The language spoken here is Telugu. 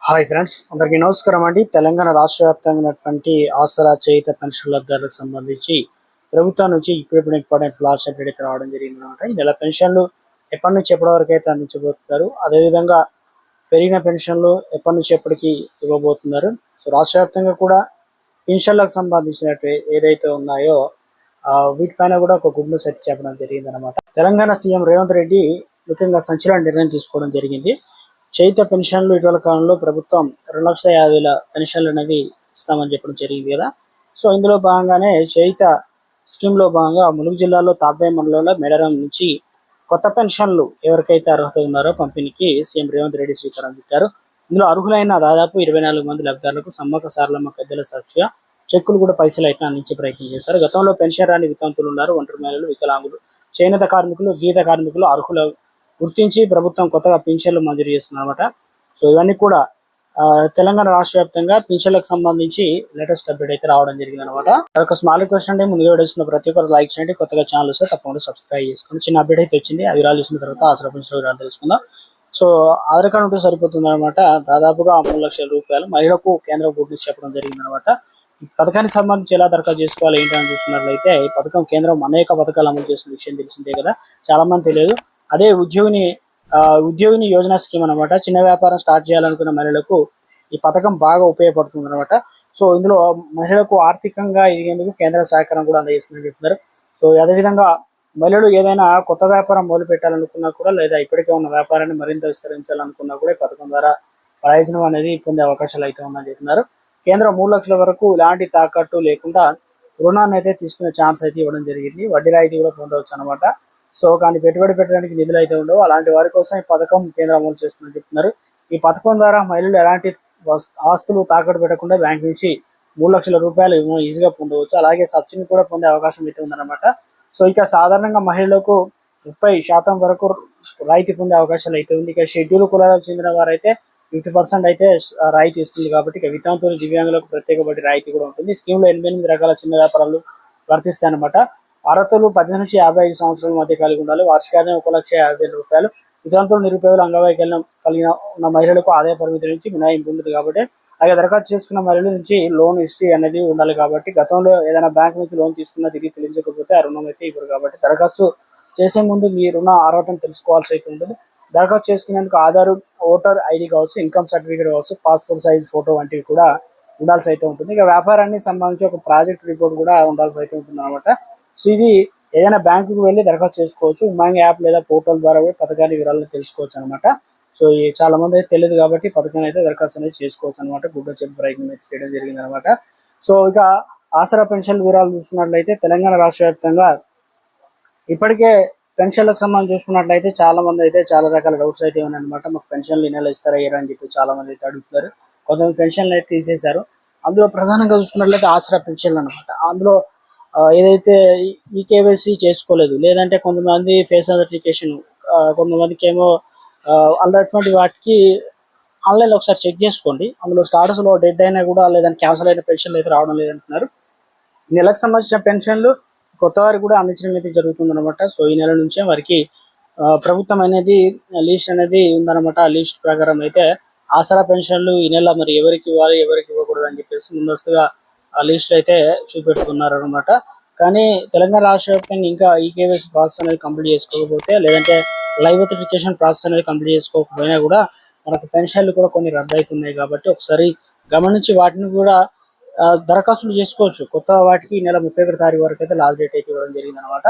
హాయ్ ఫ్రెండ్స్, అందరికీ నమస్కారం అండి. తెలంగాణ రాష్ట్ర వ్యాప్తంగా ఉన్నటువంటి ఆసరా చేయుత పెన్షన్ లబ్ధిదారులకు సంబంధించి ప్రభుత్వం నుంచి ఇప్పుడు ఇంపార్టెంట్ ఫ్లాష్ అప్డేట్ అయితే రావడం జరిగింది అనమాట. ఈ నెల పెన్షన్లు ఎప్పటి నుంచి ఎప్పటి వరకు అయితే అందించబోతున్నారు, అదేవిధంగా పెరిగిన పెన్షన్లు ఎప్పటి నుంచి ఎప్పటికీ ఇవ్వబోతున్నారు. సో రాష్ట్ర వ్యాప్తంగా కూడా పెన్షన్లకు సంబంధించినట్టు ఏదైతే ఉన్నాయో వీటిపైన కూడా ఒక గుడ్ న్యూస్ అయితే చెప్పడం జరిగింది అనమాట. తెలంగాణ సీఎం రేవంత్ రెడ్డి ముఖ్యంగా సంచలన నిర్ణయం తీసుకోవడం జరిగింది. చేయుత పెన్షన్లు ఇటీవల కాలంలో ప్రభుత్వం 2,50,000 పెన్షన్లు అనేది ఇస్తామని చెప్పడం జరిగింది కదా. సో ఇందులో భాగంగానే చేయుత స్కీమ్ లో భాగంగా ములుగు జిల్లాలో తాపే మండలంలో మేడారం నుంచి కొత్త పెన్షన్లు ఎవరికైతే అర్హత ఉన్నారో పంపిణీకి సీఎం రేవంత్ రెడ్డి శ్రీకారం చుట్టారు. ఇందులో అర్హులైన దాదాపు 24 మంది లబ్ధిదారులకు సమ్మక్క సారలమ్మ పెద్దల సాక్షిగా చెక్కులు కూడా పైసలు అయితే అందించే ప్రయత్నం చేశారు. గతంలో పెన్షన్ రాని వితంతులు ఉన్నారు, ఒంటరి మహిళలు, వికలాంగులు, చేనేత కార్మికులు, గీత కార్మికులు అర్హులు గుర్తించి ప్రభుత్వం కొత్తగా పింఛన్లు మంజూరు చేస్తుంది అనమాట. సో ఇవన్నీ కూడా తెలంగాణ రాష్ట్ర వ్యాప్తంగా పింఛన్లకు సంబంధించి లేటెస్ట్ అప్డేట్ అయితే రావడం జరిగింది అనమాట. ఒక స్మాల్ రిక్వెస్ట్ అంటే ముందుగా వీడియోస్తున్న ప్రతి ఒక్కరు లైక్ చేయండి, కొత్తగా ఛానల్ వస్తే తప్పకుండా సబ్స్క్రైబ్ చేసుకోండి. చిన్న అప్డేట్ అయితే వచ్చింది, ఆ వివరాలు చూసిన తర్వాత ఆసరా పెన్షన్ వివరాలు తెలుసుకుందాం. సో ఆధార్ కార్డు ఉంటే సరిపోతుంది అనమాట. దాదాపుగా 3 లక్షల రూపాయలు మహిళలకు కేంద్ర బోర్డు చెప్పడం జరిగింది అనమాట. ఈ పథకానికి సంబంధించి ఎలా దరఖాస్తు చేసుకోవాలి ఏంటని చూసుకున్నట్లయితే ఈ పథకం కేంద్రం అనేక పథకాలు అమలు చేసిన విషయం తెలిసిందే కదా, చాలా మంది తెలియదు. అదే ఉద్యోగిని యోజన స్కీమ్ అనమాట. చిన్న వ్యాపారం స్టార్ట్ చేయాలనుకున్న మహిళలకు ఈ పథకం బాగా ఉపయోగపడుతుంది అనమాట. సో ఇందులో మహిళలకు ఆర్థికంగా ఎదిగేందుకు కేంద్ర సహకారం కూడా అందజేస్తుందని చెప్తున్నారు. సో అదేవిధంగా మహిళలు ఏదైనా కొత్త వ్యాపారం మొదలు పెట్టాలనుకున్నా కూడా, లేదా ఇప్పటికే ఉన్న వ్యాపారాన్ని మరింత విస్తరించాలనుకున్నా కూడా ఈ పథకం ద్వారా ప్రయోజనం అనేది పొందే అవకాశాలు అయితే ఉందని చెప్తున్నారు. కేంద్రం 3 లక్షల వరకు ఇలాంటి తాకట్టు లేకుండా రుణాన్ని అయితే తీసుకునే ఛాన్స్ అయితే ఇవ్వడం జరిగింది. వడ్డీ రాయితీ కూడా పొందవచ్చు అనమాట. సో కానీ పెట్టుబడి పెట్టడానికి నిధులు అయితే ఉండవు. అలాంటి వారి కోసం ఈ పథకం కేంద్రం అమలు చేస్తుందని చెప్తున్నారు. ఈ పథకం ద్వారా మహిళలు ఎలాంటి ఆస్తులు తాకట్టు పెట్టకుండా బ్యాంక్ నుంచి 3 లక్షల రూపాయలు ఈజీగా పొందవచ్చు. అలాగే సబ్సిడీ కూడా పొందే అవకాశం అయితే ఉందన్నమాట. సో ఇక సాధారణంగా మహిళలకు 30% వరకు రాయితీ పొందే అవకాశాలు అయితే ఉంది. ఇక షెడ్యూల్ కులాలకు చెందిన వారైతే 50% అయితే రాయితీ ఇస్తుంది. కాబట్టి ఇక వితంతువులు, దివ్యాంగులకు ప్రత్యేక వడ్డీ రాయితీ కూడా ఉంటుంది. స్కీమ్ లో 88 రకాల చిన్న వ్యాపారాలు వర్తిస్తాయి అనమాట. అర్హతలు 18 నుంచి 55 సంవత్సరాల మధ్య కలిగి ఉండాలి. వార్షిక ఆదాయం 1,50,000 రూపాయలు. వితంతువులు, నిరుపేదలు, అంగవైకల్యం కలిగిన ఉన్న మహిళలకు ఆదాయ పరిమితి నుంచి మినహాయింపు ఉంటుంది. కాబట్టి అలాగే దరఖాస్తు చేసుకున్న మహిళల నుంచి లోన్ హిస్టరీ అనేది ఉండాలి. కాబట్టి గతంలో ఏదైనా బ్యాంక్ నుంచి లోన్ తీసుకున్నా తిరిగి తెలియజకపోతే ఆ రుణం అయితే ఇవ్వరు. కాబట్టి దరఖాస్తు చేసే ముందు మీ రుణ అర్హతను తెలుసుకోవాల్సి అయితే ఉంటుంది. దరఖాస్తు చేసుకునేందుకు ఆధార్, ఓటర్ ఐడి కావచ్చు, ఇన్కమ్ సర్టిఫికేట్ కావచ్చు, పాస్పోర్ట్ సైజ్ ఫోటో వంటివి కూడా ఉండాల్సి అయితే ఉంటుంది. ఇక వ్యాపారానికి సంబంధించి ఒక ప్రాజెక్ట్ రిపోర్ట్ కూడా ఉండాల్సి అయితే ఉంటుంది అనమాట. సో ఇది ఏదైనా బ్యాంకుకు వెళ్ళి దరఖాస్తు చేసుకోవచ్చు. ఉమాంగ్ యాప్ లేదా పోర్టల్ ద్వారా కూడా పథకాన్ని వివరాలను తెలుసుకోవచ్చు అనమాట. సో చాలా మంది అయితే తెలియదు కాబట్టి పథకాన్ని అయితే దరఖాస్తు అనేది చేసుకోవచ్చు అనమాట. గుడ్డ చెప్పి ప్రయత్నం అయితే చేయడం జరిగింది అనమాట. సో ఇక ఆసరా పెన్షన్ వివరాలు చూసుకున్నట్లయితే తెలంగాణ రాష్ట్ర వ్యాప్తంగా ఇప్పటికే పెన్షన్లకు సంబంధించి చూసుకున్నట్లయితే చాలా మంది అయితే చాలా రకాల డౌట్స్ అయితే ఉన్నాయన్నమాట. మాకు పెన్షన్లు ఈ నెల ఇస్తారా అని చెప్పి చాలా మంది అయితే అడుగుతున్నారు. కొంతమంది పెన్షన్లు అయితే తీసేశారు. అందులో ప్రధానంగా చూసుకున్నట్లయితే ఆసరా పెన్షన్లు అనమాట. అందులో ఏదైతే ఈ కేవైసీ చేసుకోలేదు, లేదంటే కొంతమంది ఫేస్ ఐడెంటిఫికేషన్, కొంతమందికి ఏమో అలాంటి వాటికి ఆన్లైన్లో ఒకసారి చెక్ చేసుకోండి. అందులో స్టాటస్లో డెడ్ అయినా కూడా లేదంటే క్యాన్సిల్ అయిన పెన్షన్లు అయితే రావడం లేదంటున్నారు. ఈ నెలకు సంబంధించిన పెన్షన్లు కొత్త వారికి కూడా అందించడం అయితే జరుగుతుంది అనమాట. సో ఈ నెల నుంచే వారికి ప్రభుత్వం అనేది లిస్ట్ అనేది ఉందన్నమాట. ఆ లిస్ట్ ప్రకారం అయితే ఆసరా పెన్షన్లు ఈ నెల మరి ఎవరికి ఇవ్వాలి, ఎవరికి ఇవ్వకూడదు అని చెప్పేసి ముందస్తుగా ఆ లిస్ట్ అయితే చూపెడుతున్నారు అనమాట. కానీ తెలంగాణ రాష్ట్ర వ్యాప్తంగా ఇంకా ఈ కేవైసీ ప్రాసెస్ అనేది కంప్లీట్ చేసుకోకపోతే, లేదంటే లైవ్ అథెంటికేషన్ ప్రాసెస్ అనేది కంప్లీట్ చేసుకోకపోయినా కూడా మనకు పెన్షన్లు కూడా కొన్ని రద్దు అవుతున్నాయి. కాబట్టి ఒకసారి గమనించి వాటిని కూడా దరఖాస్తులు చేసుకోవచ్చు. కొత్త వాటికి ఈ నెల 31 తారీఖు వరకు అయితే లాస్ట్ డేట్ అయితే ఇవ్వడం జరిగింది అనమాట.